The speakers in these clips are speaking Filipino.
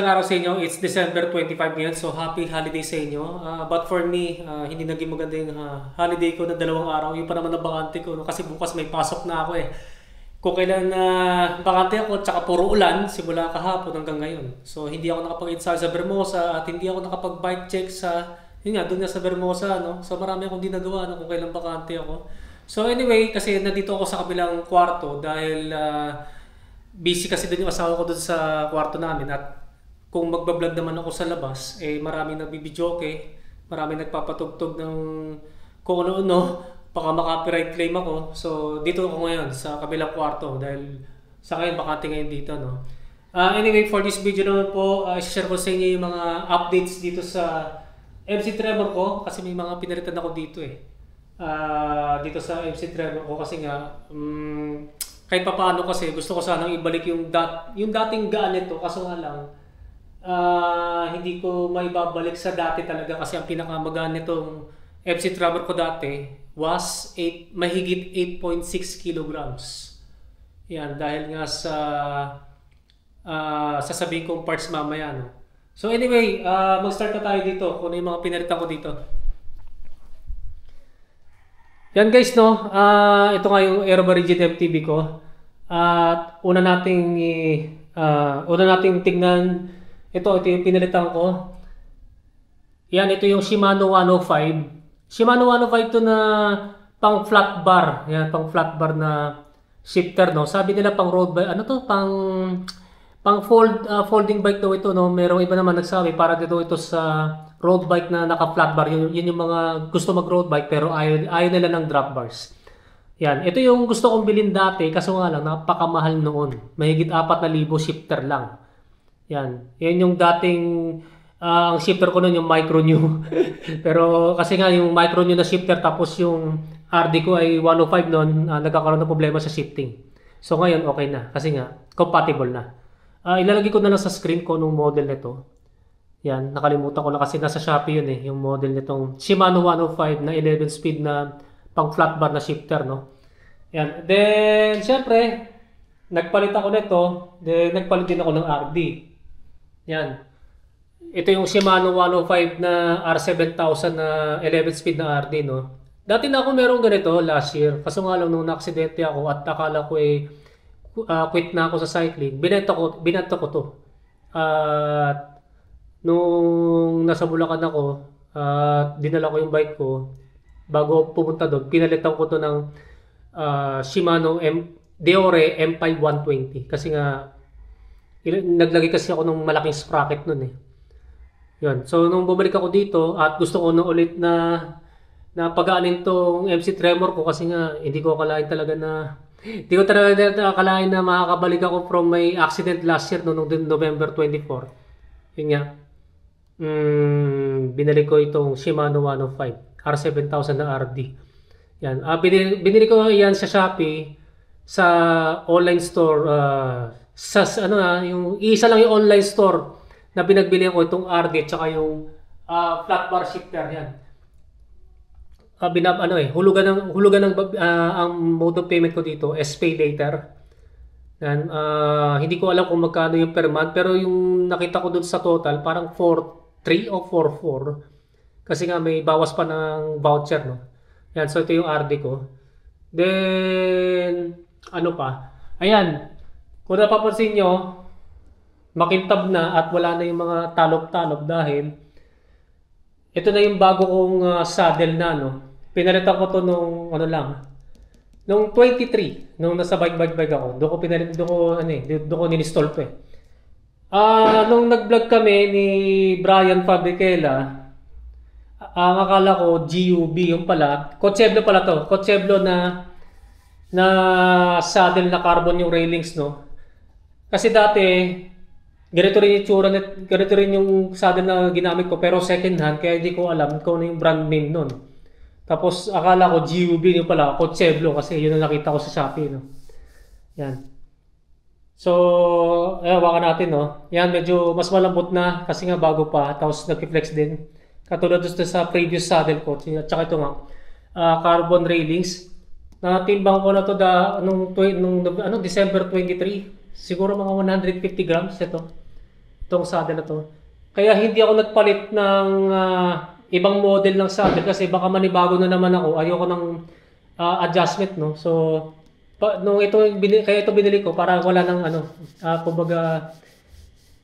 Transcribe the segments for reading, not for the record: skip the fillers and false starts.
Magandang araw sa inyo. It's December 25 ngayon, so happy holiday sa inyo. But for me, hindi naging maganda yung holiday ko na 2 araw. Yung pa naman na bakante ko, no? Kasi bukas may pasok na ako eh. Kung kailan na bakante ako, tsaka puro ulan, simula kahapon hanggang ngayon. So hindi ako nakapag-install sa Vermosa at hindi ako nakapag-bike check sa, yun nga, doon nga sa Vermosa. No? So marami akong dinagawa no? Kung kailan bakante ako. So anyway, kasi nandito ako sa kabilang kwarto dahil busy kasi doon yung asawa ko doon sa kwarto namin at kung magbablog naman ako sa labas, eh maraming nagbibidyoke, maraming nagpapatugtog ng kung ano-ano, baka maka-copyright claim ako. So dito ako ngayon sa kabilang kwarto dahil sa ngayon bakante ngayon dito. No? Anyway, for this video naman po, share ko sa inyo yung mga updates dito sa MC Tremor ko kasi may mga pinalitan ako dito eh. Dito sa MC Tremor ko kasi nga kahit papaano kasi gusto ko sanang ibalik yung dating gaan nito kaso nga lang hindi ko maibabalik sa dati talaga kasi ang pinakamagaan nitong FC Tremor ko dati was mahigit 8.6 kilograms. Yan, dahil nga sa sasabihin kong parts mamaya. No? So anyway, mag-start na tayo dito kung ano yung mga pinalitan ko dito. Yan guys, no? Ito nga yung Aeroba Rigid MTB ko. At una nating tignan ito yung pinalitan ko. Yan, ito yung Shimano 105. Shimano 105 to na pang flat bar. Yan, pang flat bar na shifter, no? Sabi nila pang road bike. Ano to? Pang folding bike daw ito, no? Merong iba naman nagsabi para dito ito sa road bike na naka flat bar. Yun yung mga gusto mag road bike pero ayaw nila ng drop bars. Yan, ito yung gusto kong bilhin dati kaso nga lang napakamahal noon. Mahigit 4,000 shifter lang. Yan yung dating ang shifter ko noon yung micro new. Pero kasi nga yung micro new na shifter tapos yung RD ko ay 105 noon, nagkakaroon ng problema sa shifting. So ngayon okay na kasi nga compatible na. Ilalagay ko na lang sa screen ko nung model nito. Yan, nakalimutan ko na kasi nasa Shopee yun eh, yung model nitong Shimano 105 na 11 speed na pang flat bar na shifter, no. Yan. Then syempre, nagpalit ako nito, then nagpalit din ako ng RD. Yan. Ito yung Shimano 105 na R7000 na 11 speed na RD, no. Dati na ako merong ganito last year. Kaso nga lang nung na-aksidente ako at akala ko quit na ako sa cycling. Binenta ko to. At nung nasa Bulacan ako, dinala ko yung bike ko. Bago pumunta doon, pinalitan ko to ng Shimano Deore M5 120. Kasi nga naglagay kasi ako ng malaking sprocket nun eh. Yun. So nung bumalik ako dito at gusto ko na ulit na pagaanin tong MC Tremor ko kasi nga hindi ko akalain talaga na akalain na makakabalik ako from my accident last year noong November 24. Yun nga. Binalik ko itong Shimano 105 R7000 na RD. Yan. Binili ko yan sa Shopee sa online store yung isa lang yung online store na pinagbilihan ko itong RD at saka yung flat bar shifter yan. Hulugan ng ang mode of payment ko dito is pay later. Yan, hindi ko alam kung magkano yung per month pero yung nakita ko dun sa total parang 4.3 o 4.4 kasi nga may bawas pa ng voucher, no. Yan, so ito yung RD ko. Then ano pa? Ayan. Kung napapansin nyo, makintab na at wala na yung mga talop-talop dahil ito na yung bago kong saddle na, no. Pinalitan ko to nung nung 23, nung nasa bike ako. Doon ko ninistall to eh. Nung nag-vlog kami ni Brian Fabricela, ang akala ko GUB yung pala. Coacheblo pala to. Coacheblo na saddle na carbon yung railings, no. Kasi dati ganito rin yung tsura, ganito rin yung saddle na ginamit ko pero second hand kaya hindi ko alam kung ano yung brand name nun. Tapos akala ko GUB yung pala, Coacheblo kasi yun ang nakita ko sa Shopee, no. Yan. So, hawakan natin, no. Yan, medyo mas malambot na kasi nga bago pa tapos nag-flex din. Katulad doon sa previous saddle ko. At saka ito nga, carbon railings. Natimbang ko na to nung December 23. Siguro mga 150 grams ito. Itong saddle na to. Kaya hindi ako nagpalit ng ibang model ng saddle kasi baka manibago na naman ako. Ayoko ng adjustment, no? So, nung kaya ito binili ko para wala ng kumbaga,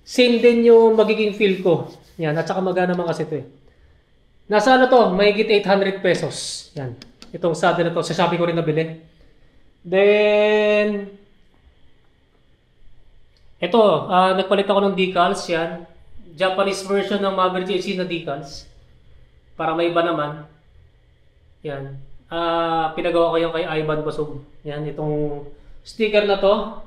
same din yung magiging feel ko. Yan, at saka magana naman kasi ito eh. Nasa ano to, mahigit 800 pesos. Yan, itong saddle na to, sa Shopee ko rin nabili. Then, ito, nagpalit ako ng decals, yan. Japanese version ng Maverick JC na decals. Para may iba naman. Yan. Pinagawa ko yung kay Ivan Basog. Yan, itong sticker na to.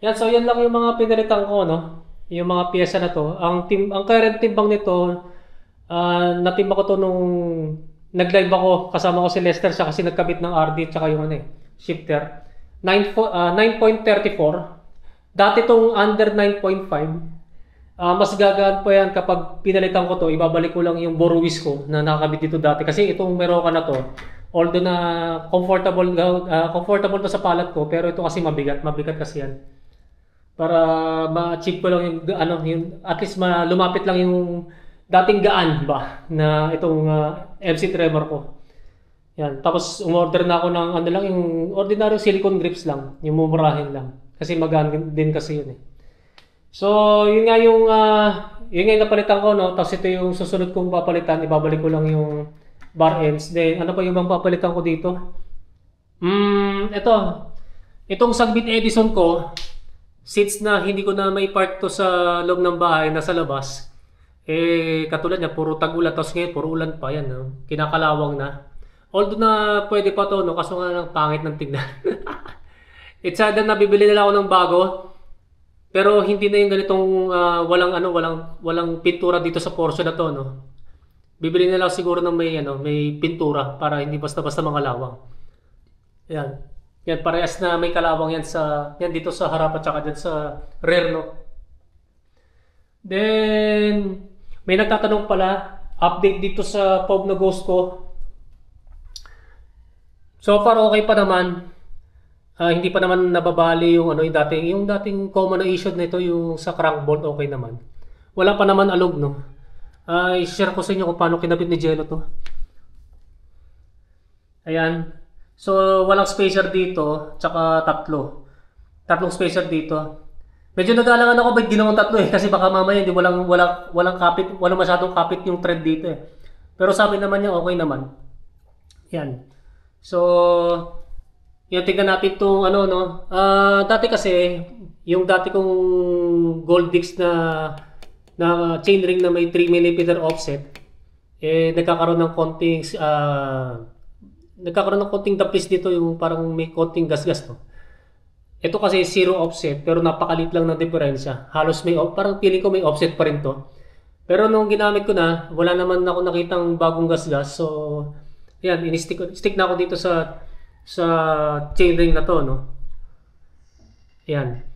Yan, so yan lang yung mga pinalitan ko, no? Yung mga pyesa na to. Ang current timbang nito, natimba ko to nung nag-live ako. Kasama ko si Lester siya kasi nagkabit ng RD tsaka yung shifter. 9.34. Dati tong under 9.5. Mas gagaan pa yan kapag pinalitan ko to. Ibabalik ko lang yung Boruis ko na nakakabit dito dati. Kasi itong Meroka na to, although na comfortable to sa palat ko, pero ito kasi mabigat kasi yan. Para ma-achieve ko lang yung at least lumapit lang yung dating gaan ba na itong MC Tremor ko. Yan. Tapos umorder na ako ng lang yung ordinary silicone grips lang, yung mumurahin lang. Kasi magaan din kasi yun eh. So, yun nga yung napalitan ko, no? Tapos ito yung susunod kong papalitan, ibabalik ko lang yung bar ends. Then, ano pa yung bang papalitan ko dito? Itong Sagbit Edison ko, since na hindi ko na may part to sa loob ng bahay, nasa labas, katulad niya, puro tag-ulan, tapos ngayon, puro ulan pa, yan, no? Kinakalawang na. Although na pwede pa to, no? Kaso nga ng pangit ng tignan. It's sad na nabibili nila ako ng bago. Pero hindi na yung ganitong walang pintura dito sa portion na to, no. Bibili na lang siguro ng may pintura para hindi basta-basta mga lawang. Yan. Yan parehas na may kalawang yan dito sa harap at saka diyan sa rear, no. Then may nagtatanong pala, update dito sa Pog na Ghost ko. So far okay pa naman. Hindi pa naman nababali yung dating common na issue nito yung sa crank bolt, okay naman. Wala pa naman alog, no. I-share ko sa inyo kung paano kinabit ni Jello to. Ayan. So walang spacer dito, tsaka tatlong spacer dito. Medyo nagalangan ako ba't ginawang tatlo kasi baka mamaya walang kapit, walang masyadong kapit yung thread dito eh. Pero sabi naman niya okay naman. Yan. So yung tignan natin itong dati kasi, yung dati kong Gold Dix na chainring na may 3mm offset, nagkakaroon ng konting dapis dito, yung parang may konting gas-gas to. Ito kasi zero offset, pero napakalit lang ng diferensya. Halos parang feeling ko may offset pa rin to. Pero nung ginamit ko na, wala naman ako nakitang bagong gas-gas. So, yan, stick na ako dito sa chainring na to, no. Yan.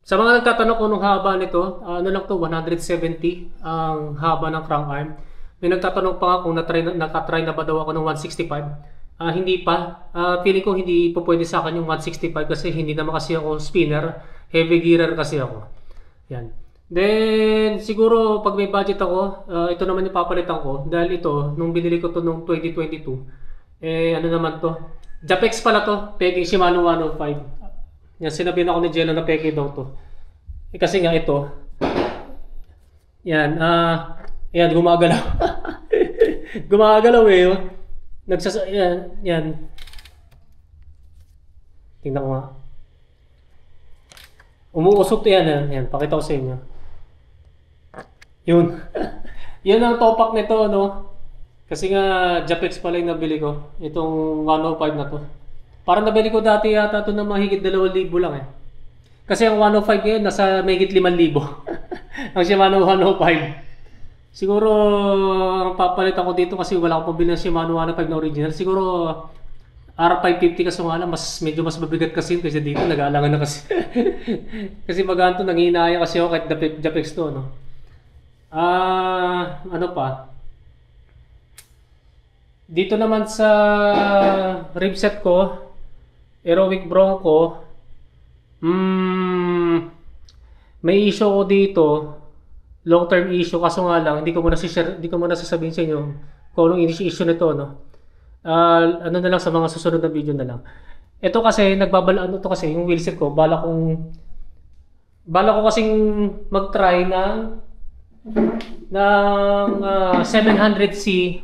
Sa mga nagtatanong kung anong haba nito, lang to, 170 ang haba ng crank arm. May nagtatanong pa nga kung nakatry na ba daw ako ng 165. Hindi pa. Feeling ko hindi po pwede sa akin yung 165 kasi hindi naman kasi ako spinner. Heavy gearer kasi ako. Yan. Then, siguro pag may budget ako, ito naman yung papalitan ko. Dahil ito, nung binili ko to nung 2022, ano naman to? Japex pala to, Peggy Shimano 105. Yan, sinabihan ako ni Jello na Peggy daw to. Kasi nga ito. Yan, yan, gumagalaw. Gumagalaw eh. Yan. Tingnan ko nga. Umuusok to yan. Yan, pakita ko sa inyo. Yun. Yan ang topak nito, no? Kasi nga, Japex pala yung nabili ko. Itong 105 na to. Parang nabili ko dati yata ito na mahigit 2,000 lang eh. Kasi ang 105 ngayon, nasa mahigit 5,000. Ang Shimano 105. Siguro, ang papalit ako dito kasi wala akong pabili ng Shimano 105 na original. Siguro, R550 kasi nga lang, medyo mas mabigat kasi dito, nag-aalangan na kasi. Kasi magaan to, nanghihinaya kasi ako kahit Japex to, no? Ano pa? Dito naman sa ribset ko, Aerowick Bronco, may issue ko dito. long-term issue. Kaso nga lang, hindi ko muna sasabihin sa inyo kung anong issue nito, no? Ano na lang sa mga susunod na video na lang. Ito kasi, ano to kasi, yung wheelset ko, bala ko kasing mag-try ng 700C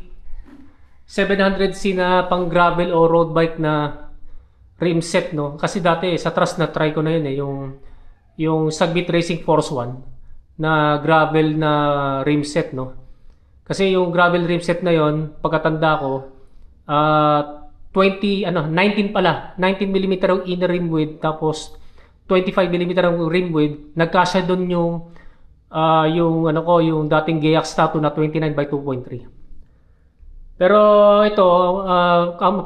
na pang gravel o road bike na rim set, no? Kasi dati sa trust na try ko na yun yung Sagbit Racing Force 1 na gravel na rim set, no? Kasi yung gravel rim set na yon, pagkatanda ko, 19 mm ang inner rim width, tapos 25 mm ang rim width. Nagkasya doon yung dating Gayax Tattoo na 29 by 2.3. Pero ito, ang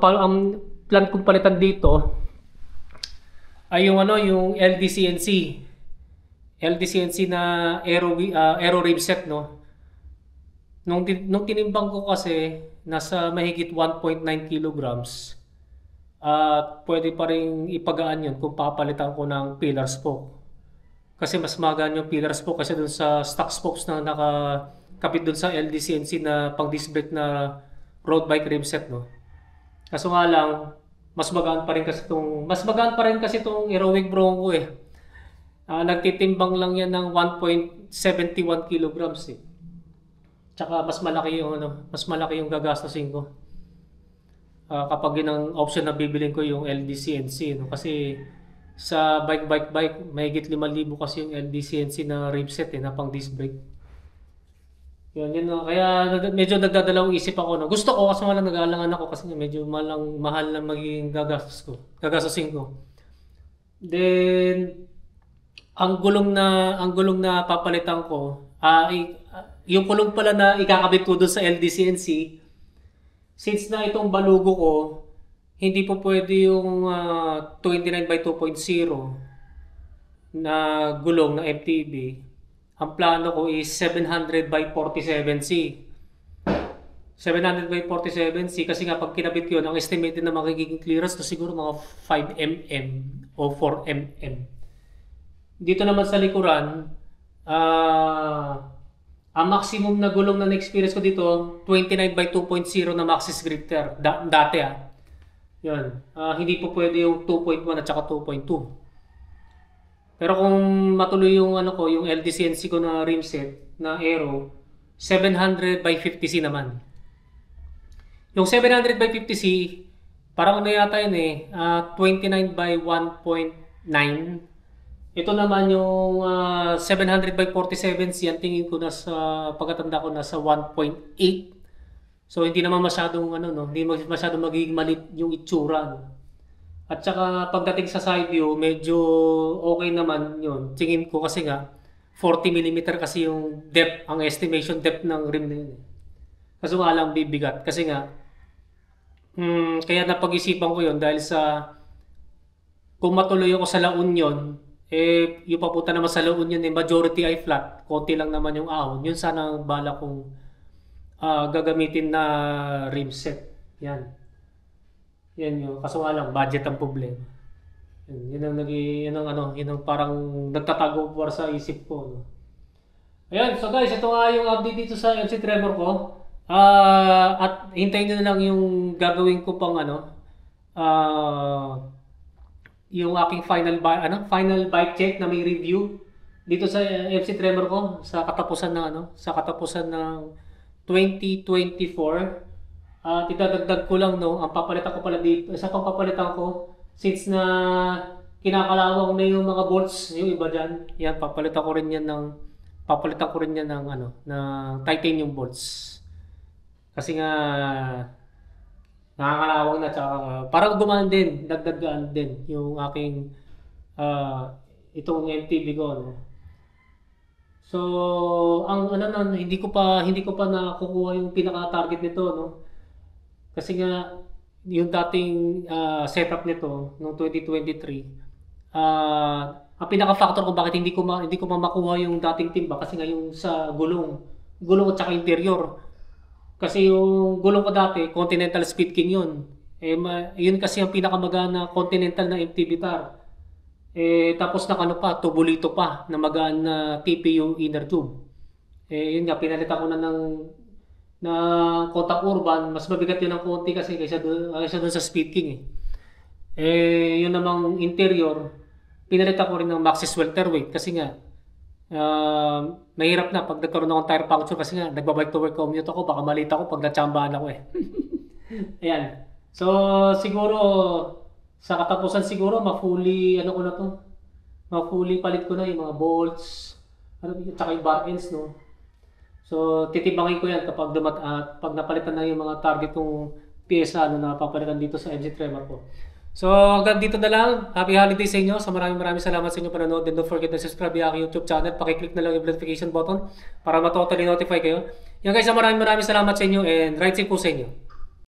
plan kong palitan dito ay yung LDCNC na aero rim set, no. Nung tinimbang ko kasi nasa mahigit 1.9 kilograms. At pwede pa rin ipagaan yun kung papalitan ko ng pillar spoke. Kasi mas magaan yung pillar spoke kasi dun sa stock spokes na nakakapit dun sa LDCNC na pang disc brake na road bike rim set, no. Kaso nga lang, mas magaan pa rin kasi itong Heroic Bronco eh. Nagtitimbang lang yan ng 1.71 kilograms eh. Tsaka mas malaki yung gagastusin ko. Kapag yun ang option na bibilin ko yung LDCNC, no? Kasi sa bike mahigit 5,000 kasi yung LDCNC na rim set na pang disc brake. Yun, no? Kaya medyo nagdadalawang isip ako, no? Gusto ko kasi malang nag-aalangan ako kasi medyo mahal na magiging gagastusin ko. Then ang gulong na papalitan ko, yung gulong pala na ikakabit ko doon sa LDCNC, since na itong balugo ko, hindi po pwede yung 29 by 2.0 na gulong na MTB. Ang plano ko is 700 by 47C. 700 by 47C kasi nga pag kinabit ko yun, ang estimated na magiging clearance na siguro mga 5mm o 4mm. Dito naman sa likuran, ang maximum na gulong na na-experience ko dito, 29 by 2.0 na Maxxis Grifter. Dati Yun. Hindi po pwede yung 2.1 at saka 2.2. Pero kung matuloy yung yung LDCNC ko na rim set na Aero, 700 by 50C naman. Yung 700 by 50C, parang yata yun 29 by 1.9. Ito naman yung 700 by 47C, ang tingin ko pagkatanda ko nasa 1.8. So hindi naman masyadong hindi masyadong magiging malit yung itsura, no? At saka pagdating sa side view, medyo okay naman yun. Tingin ko kasi nga 40mm kasi yung depth, ang estimation depth ng rim na yun. Kaso nga lang bibigat kasi nga kaya napag-isipan ko yun dahil sa kung matuloy ako sa La Union, yung papunta naman sa La Union majority ay flat, konti lang naman yung ahon. Yun sana ang bala kong gagamitin na rim set. Yan yun. Kaso nga lang budget ang problema. Yun ang parang nagtatago por sa isip ko, no? Ayan, so guys, ito nga yung update dito sa MC Tremor ko. At hintayin nyo na lang yung gagawin ko pang yung aking final bike check na may review dito sa MC Tremor ko sa katapusan ng 2024. At idadagdag ko lang, ang papalitan ko pala dito, isa pang papalitan ko since na kinakalawang na yung mga bolts, yung iba diyan. Yan, papalitan ko rin yan ng titanium bolts. Kasi nga nakakalawang na, tsaka parang gumaan din, dagdagaan din yung aking itong MTB ko, no. So, hindi ko pa nakukuha yung pinaka-target nito, no. Kasi nga yung dating setup nito noong 2023, ang pinaka-factor kung bakit hindi ko makuha yung dating timba kasi nga yung sa gulong at saka interior. Kasi yung gulong ko dati, Continental Speed King yun. Yun kasi ang pinakamagana Continental na MTB tar. Tapos tubolito pa na magaan na TPU inner tube. Eh, yun nga, pinalitan ko na Kotak Urban. Mas mabigat yun ng konti kasi kaysa doon sa Speed King eh. Yun namang interior, pinalitan ko rin ng Maxxis welterweight kasi nga, mahirap na pag nagkaroon akong tire puncture kasi nga, nagbabike to work commute ako, baka malita ako pag natsambahan ako eh. Ayan. So, siguro, sa katapusan siguro, ma-fully, ano ko na to, ma-fully palit ko na yung mga bolts, tsaka yung bar ends, no? So, titibangin ko yan kapag pag napalitan na yung mga target kong pyesa na papalitan dito sa engine tremor ko. So, hanggang dito na lang. Happy holiday sa inyo. So, maraming salamat sa inyo panonood. And don't forget to subscribe yung aking YouTube channel. Pakiclick na lang yung notification button para ma-totally notify kayo. Yan guys, maraming salamat sa inyo and ride safe po sa inyo.